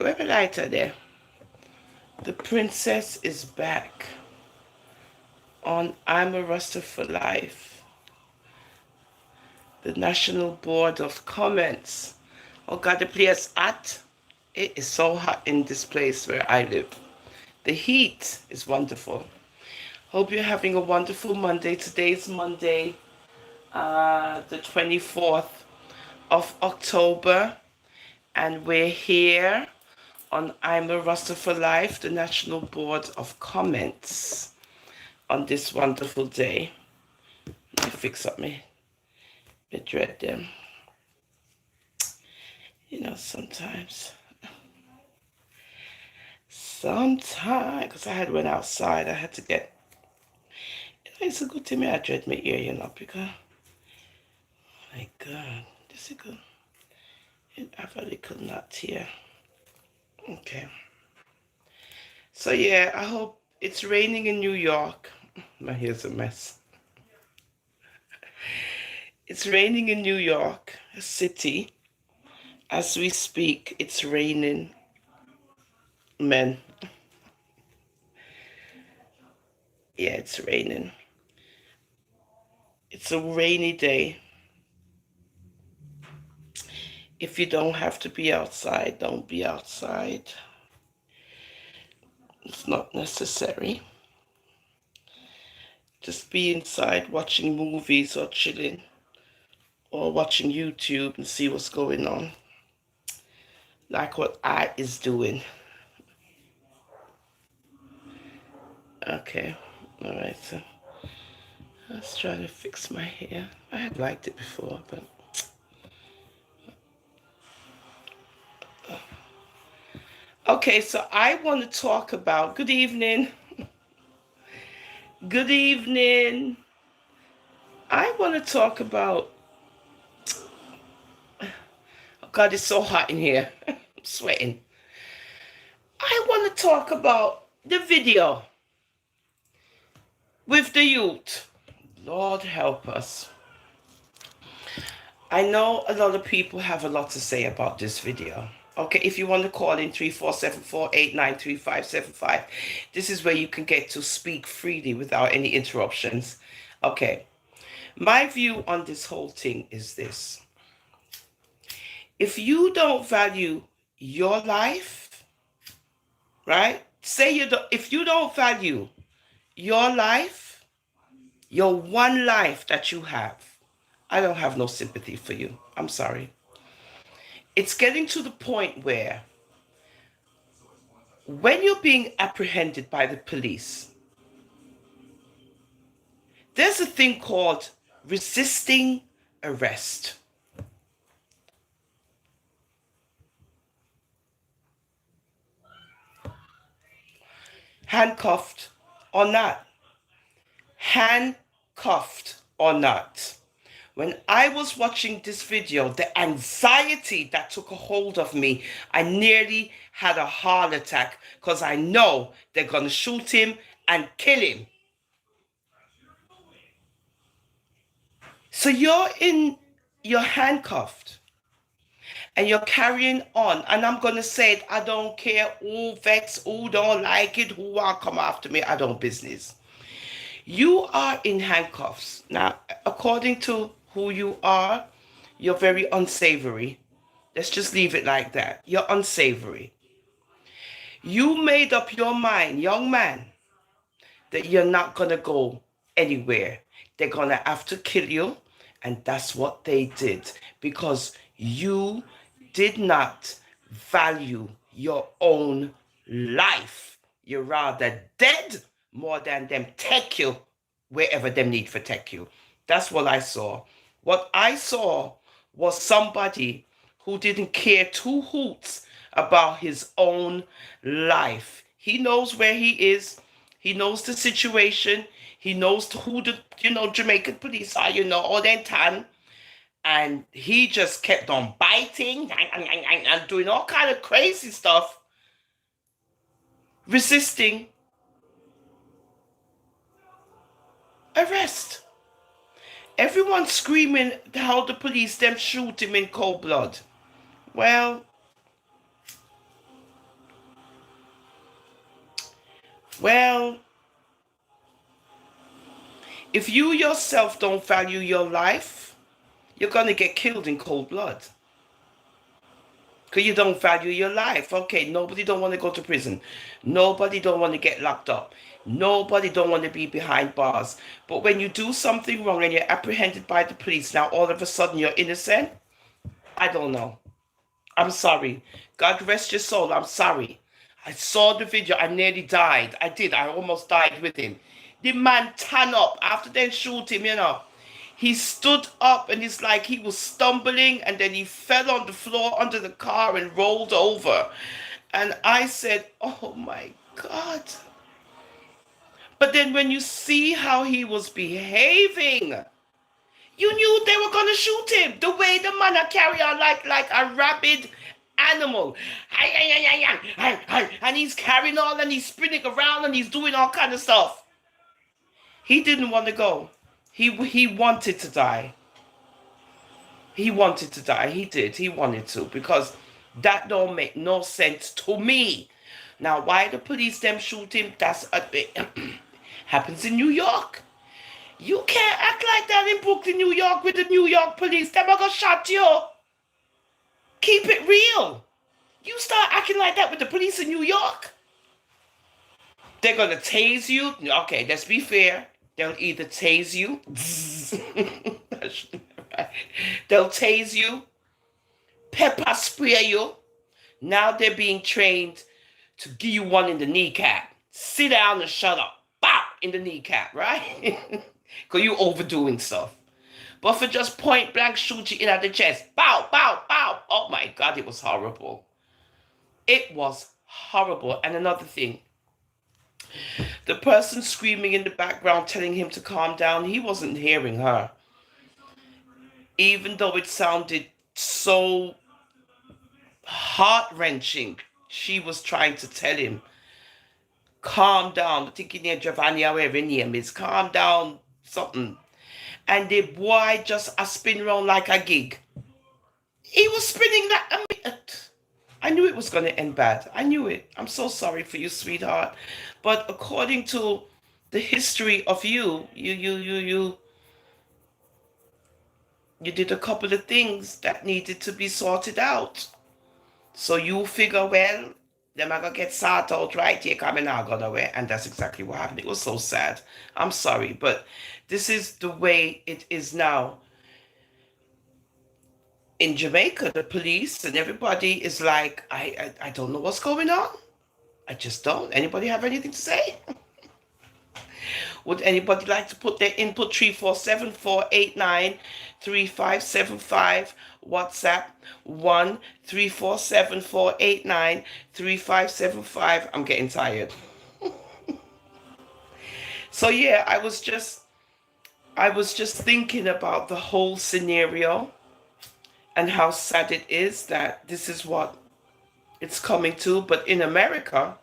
Where lighter there. The princess is back on I'm a Rasta for Life. The National Board of Comments. Oh God, the place hot. It is so hot in this place where I live. The heat is wonderful. Hope you're having a wonderful Monday. Today's Monday, the 24th of October, and we're here on I'm a Rasta for Life, the National Board of Comments, on this wonderful day. Let me fix up my dread them. You know, sometimes, because I had went outside, I had to get, it's a good thing I dread my ear, because, my God, this is good. It have a little nut here. Okay. So yeah, I hope it's raining in New York. My hair's a mess. It's raining in New York, a city. As we speak, it's raining. Men. Yeah, it's raining. It's a rainy day. If you don't have to be outside, don't be outside. It's not necessary. Just be inside watching movies or chilling or watching YouTube and see what's going on. Like what I is doing. Okay. All right. So let's try to fix my hair. I had liked it before, but okay. So I want to talk about. Good evening. Good evening. I want to talk about. Oh God, it's so hot in here. I'm sweating. I want to talk about the video with the youth. Lord help us. I know a lot of people have a lot to say about this video. Okay, if you want to call in 3474893575, this is where you can get to speak freely without any interruptions. Okay, my view on this whole thing is this. If you don't value your life, right? Say you don't, if you don't value your life, your one life that you have, I don't have no sympathy for you. I'm sorry. It's getting to the point where when you're being apprehended by the police, there's a thing called resisting arrest. Handcuffed or not. Handcuffed or not. When I was watching this video, the anxiety that took a hold of me, I nearly had a heart attack because I know they're going to shoot him and kill him. So you're handcuffed and you're carrying on. And I'm going to say it, I don't care who vex, who don't like it, who want to come after me, I don't business. You are in handcuffs. Now, according to who you are, you're very unsavory. Let's just leave it like that. You're unsavory. You made up your mind, young man, that you're not going to go anywhere. They're going to have to kill you. And that's what they did because you did not value your own life. You're rather dead more than them take you wherever them need for take you. That's what I saw. What I saw was somebody who didn't care two hoots about his own life. He knows where he is. He knows the situation. He knows who the Jamaican police are, all that time. And he just kept on biting and doing all kind of crazy stuff, resisting arrest. Everyone screaming how the police them shoot him in cold blood. Well, Well, if you yourself don't value your life, you're going to get killed in cold blood. Because you don't value your life. Okay, nobody don't want to go to prison. Nobody don't want to get locked up. Nobody don't want to be behind bars. But when you do something wrong and you're apprehended by the police, now all of a sudden you're innocent? I don't know. I'm sorry. God rest your soul. I'm sorry. I saw the video. I nearly died. I did. I almost died with him. The man tan up after they shoot him, you know. He stood up and it's like he was stumbling and then he fell on the floor under the car and rolled over. And I said, oh my God. But then when you see how he was behaving, you knew they were gonna shoot him. The way the man carry on like a rabid animal. And he's carrying on and he's spinning around and he's doing all kind of stuff. He didn't want to go. He wanted to die. He wanted to die. He did. He wanted to because that don't make no sense to me. Now, why the police them shoot him? That's happens in New York. You can't act like that in Brooklyn, New York, with the New York police. Them are gonna shot you. Keep it real. You start acting like that with the police in New York, they're gonna tase you. Okay, let's be fair. They'll either tase you. They'll tase you, pepper spray you. Now they're being trained to give you one in the kneecap. Sit down and shut up. Bow in the kneecap, right? Because you overdoing stuff. But for just point blank shoot you in at the chest. Bow, bow, bow. Oh my God, it was horrible. It was horrible. And another thing, the person screaming in the background telling him to calm down, he wasn't hearing her. Even though it sounded so heart-wrenching, she was trying to tell him, calm down. I think in there Giovanni, however his name is, calm down, something. And the boy just a spin around like a gig. He was spinning that. I knew it was going to end bad. I knew it. I'm so sorry for you, sweetheart. But according to the history of you did a couple of things that needed to be sorted out. So you figure, well, them are gonna get sorted out right here, coming out gone away. And that's exactly what happened. It was so sad. I'm sorry, but this is the way it is now. In Jamaica, the police and everybody is like, I don't know what's going on. I just don't. Anybody have anything to say? Would anybody like to put their input? 347-489-3575. WhatsApp 1-347-489-3575. I'm getting tired. So yeah, I was just thinking about the whole scenario and how sad it is that this is what it's coming to. But in America,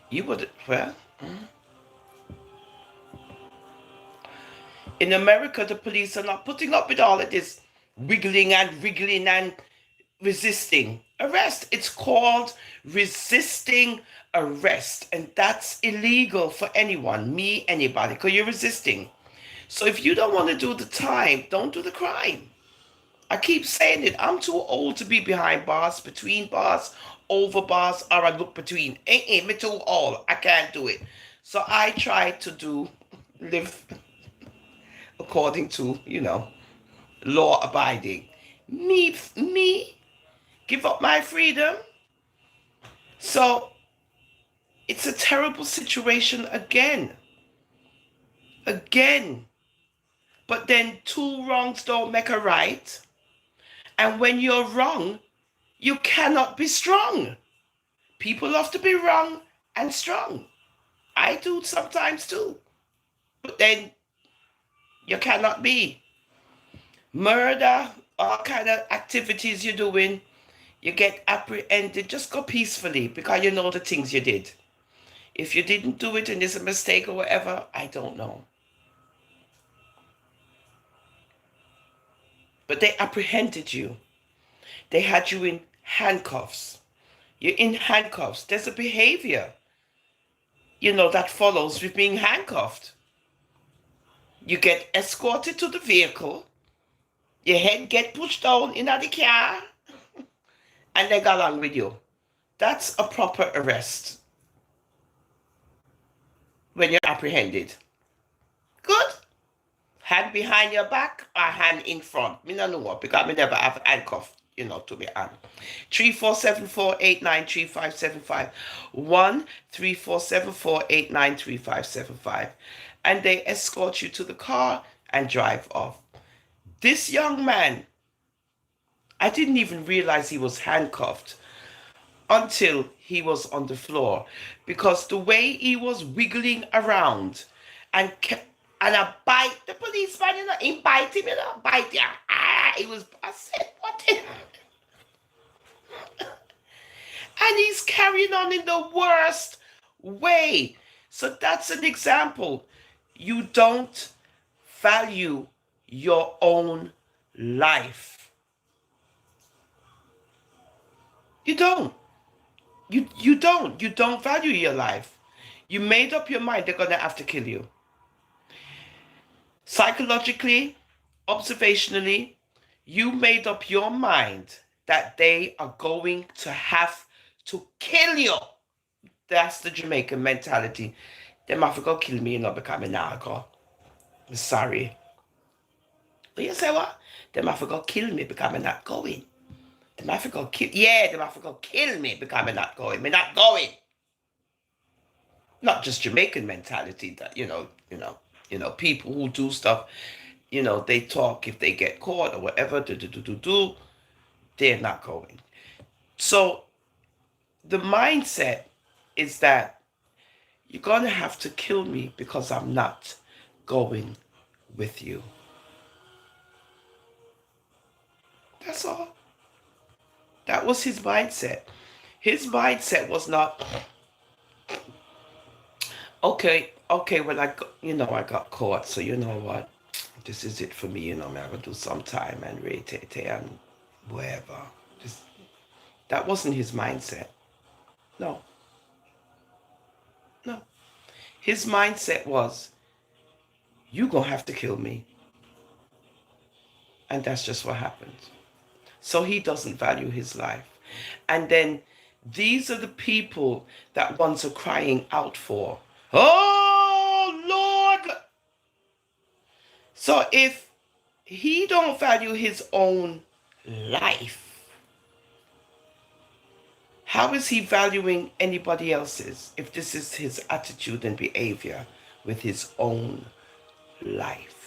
you would, well, in America, the police are not putting up with all of this wiggling and wriggling and resisting arrest. It's called resisting arrest, and that's illegal for anyone, me, anybody, because you're resisting. So if you don't want to do the time, don't do the crime. I keep saying it. I'm too old to be behind bars, between bars, over bars, or I look between. Ain't me too old. I can't do it. So I try to live according to, law abiding. Me, give up my freedom. So it's a terrible situation again. But then two wrongs don't make a right. And when you're wrong, you cannot be strong. People love to be wrong and strong. I do sometimes too. But then you cannot be. Murder, all kind of activities you're doing, you get apprehended. Just go peacefully because you know the things you did. If you didn't do it and it's a mistake or whatever, I don't know. But they apprehended you. They had you in handcuffs. You're in handcuffs. There's a behavior. that follows with being handcuffed. You get escorted to the vehicle, your head get pushed down in the car, and they go along with you. That's a proper arrest when you're apprehended. Good. Hand behind your back or hand in front. Me no know what because me never have handcuff, to be on. 3474893575. 1-3474893575. And they escort you to the car and drive off. This young man, I didn't even realize he was handcuffed until he was on the floor because the way he was wiggling around and kept and I bite the policeman, he bite him, bite him. I said, what the and he's carrying on in the worst way. So that's an example. You don't value your own life. You don't. You don't. You don't value your life. You made up your mind they're going to have to kill you. Psychologically, observationally, you made up your mind that they are going to have to kill you. That's the Jamaican mentality. Them have to go kill me, because I'm narco. I'm sorry. But you say what? Them have to go kill me because I'm not going. Them have to go kill. Yeah, them have to go kill me because I'm not going. I'm not going. Not just Jamaican mentality that people who do stuff. They talk if they get caught or whatever. They're not going. So the mindset is that you're going to have to kill me because I'm not going with you. That's all. That was his mindset. His mindset was not, okay, well, I got caught, so you know what? This is it for me, I'm going to do some time and rate and whatever. That wasn't his mindset. No. No. His mindset was, you're going to have to kill me. And that's just what happened. So he doesn't value his life. And then these are the people that ones are crying out for. Oh, Lord! So if he don't value his own life, how is he valuing anybody else's if this is his attitude and behavior with his own life?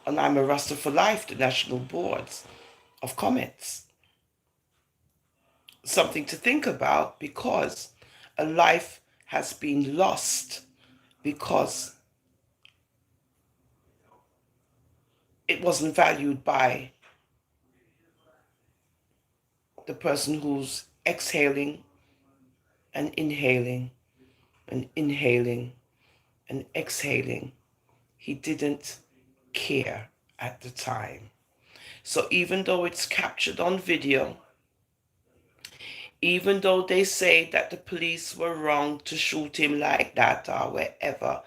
And I'm a Rasta for Life, the National Boards of Comments. Something to think about, because a life has been lost because it wasn't valued by the person who's exhaling and inhaling and inhaling and exhaling. He didn't care at the time. So even though it's captured on video, even though they say that the police were wrong to shoot him like that or wherever,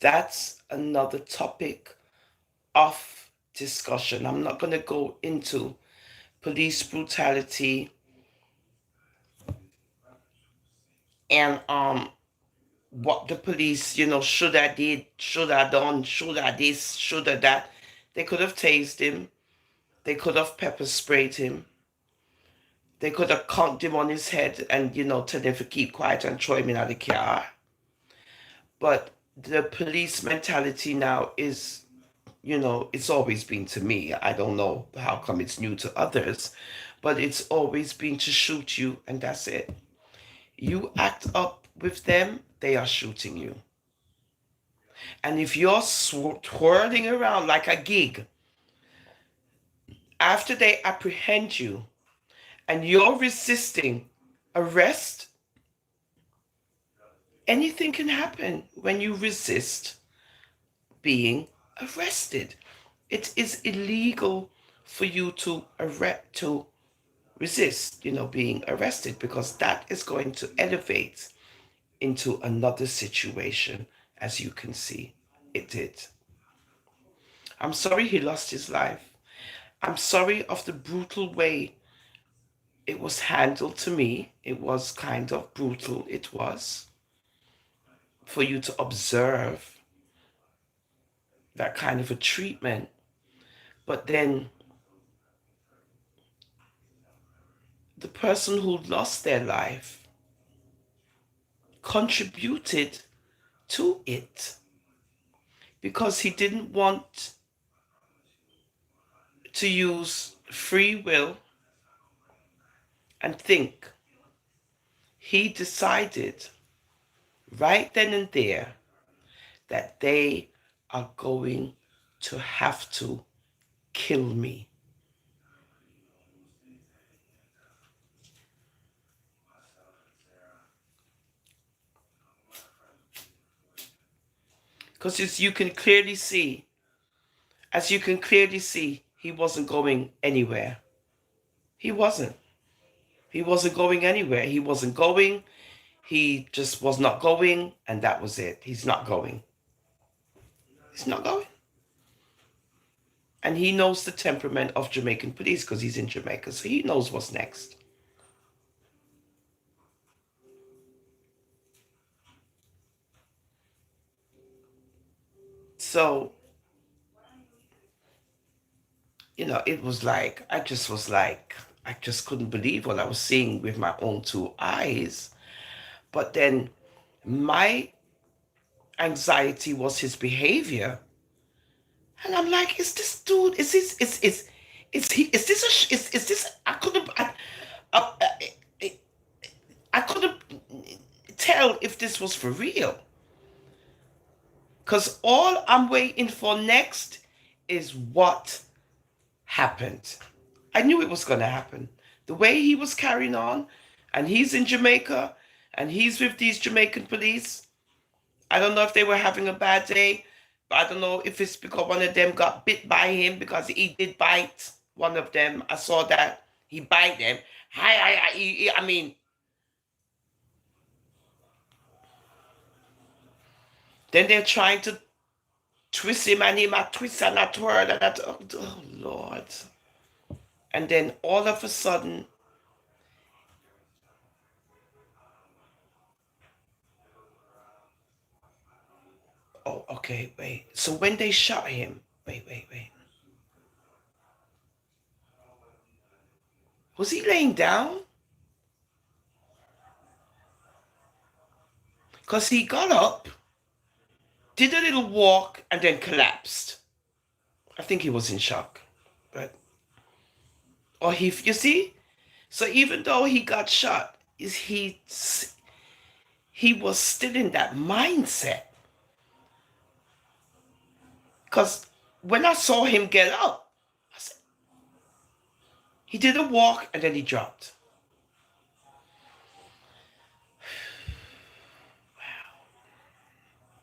that's another topic of discussion. I'm not going to go into police brutality and what the police, should have did, should have done, should have this, should have that. They could have tased him. They could have pepper sprayed him. They could have conked him on his head and, tell him to keep quiet and throw him in the car. But the police mentality now is, it's always been to me. I don't know how come it's new to others, but it's always been to shoot you and that's it. You act up with them, they are shooting you. And if you're twirling around like a gig, after they apprehend you and you're resisting arrest, anything can happen when you resist being arrested. It is illegal for you to resist, being arrested, because that is going to elevate into another situation, as you can see it did. I'm sorry he lost his life. I'm sorry of the brutal way it was handled to me. It was kind of brutal. It was for you to observe that kind of a treatment. But then the person who lost their life contributed to it because he didn't want to use free will and think. He decided right then and there that they are going to have to kill me. Because as you can clearly see, he wasn't going anywhere. He wasn't. He wasn't going anywhere. He wasn't going. He just was not going, and that was it. He's not going. He's not going. And he knows the temperament of Jamaican police because he's in Jamaica, so he knows what's next. So, it was like, I just couldn't believe what I was seeing with my own two eyes. But then my anxiety was his behavior. And I'm like, is this dude, is this is this, I, I, I couldn't tell if this was for real. Because all I'm waiting for next is what happened. I knew it was going to happen. The way he was carrying on, and he's in Jamaica, and he's with these Jamaican police. I don't know if they were having a bad day, but I don't know if it's because one of them got bit by him, because he did bite one of them. I saw that. He bite them. I mean, then they're trying to twist him, and him a twist and a twirl and that. Oh, Lord. And then all of a sudden, oh, okay, wait. So when they shot him, wait. Was he laying down? Because he got up, did a little walk, and then collapsed. I think he was in shock. But, or you see? So even though he got shot, he was still in that mindset. Because when I saw him get up, I said, he did a walk and then he dropped. Wow.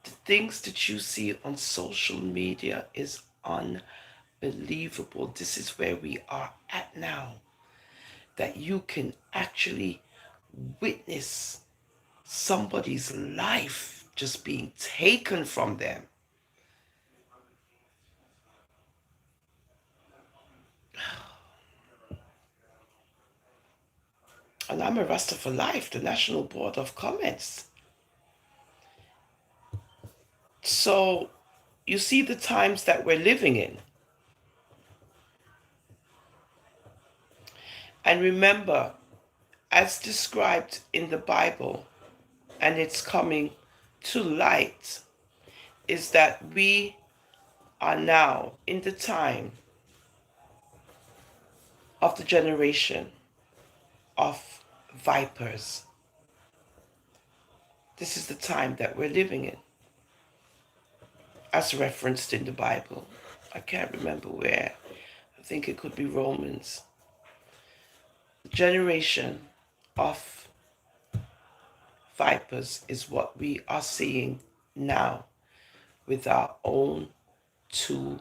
The things that you see on social media is unbelievable. This is where we are at now. That you can actually witness somebody's life just being taken from them. And I'm a Rasta for Life, the National Board of Comments. So you see the times that we're living in. And remember, as described in the Bible, and it's coming to light, is that we are now in the time of the generation of vipers. This is the time that we're living in, as referenced in the Bible. I can't remember where. I think it could be Romans. The generation of vipers is what we are seeing now with our own two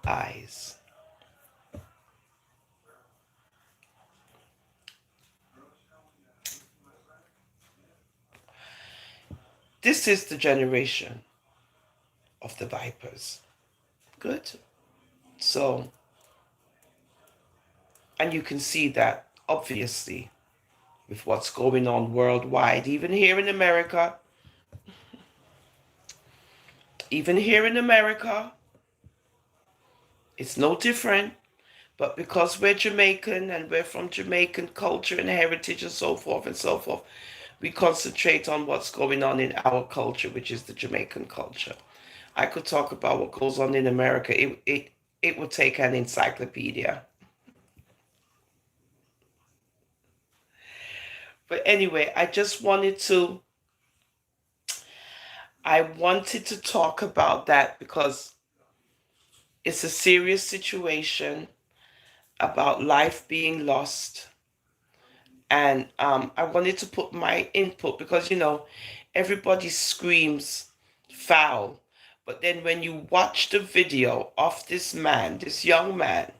eyes. This is the generation of the vipers. Good. So, and you can see that obviously with what's going on worldwide, even here in America, it's no different. But because we're Jamaican and we're from Jamaican culture and heritage and so forth, we concentrate on what's going on in our culture, which is the Jamaican culture. I could talk about what goes on in America. It would take an encyclopedia. But anyway, I wanted to talk about that because it's a serious situation about life being lost. And I wanted to put my input because, everybody screams foul. But then when you watch the video of this man, this young man,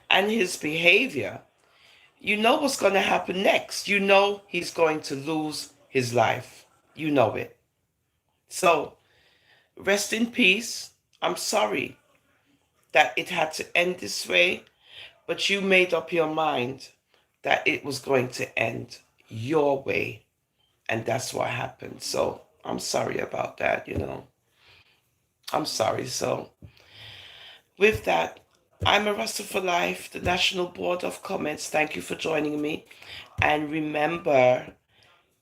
and his behavior, you know what's going to happen next. You know he's going to lose his life. You know it. So rest in peace. I'm sorry that it had to end this way, but you made up your mind that it was going to end your way, and that's what happened. So I'm sorry about that. I'm sorry. So with that, I'm a Rasta for Life, the National Board of Comments. Thank you for joining me. And remember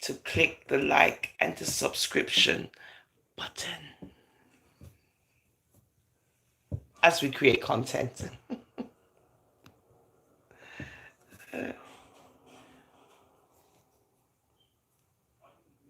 to click the like and the subscription button as we create content.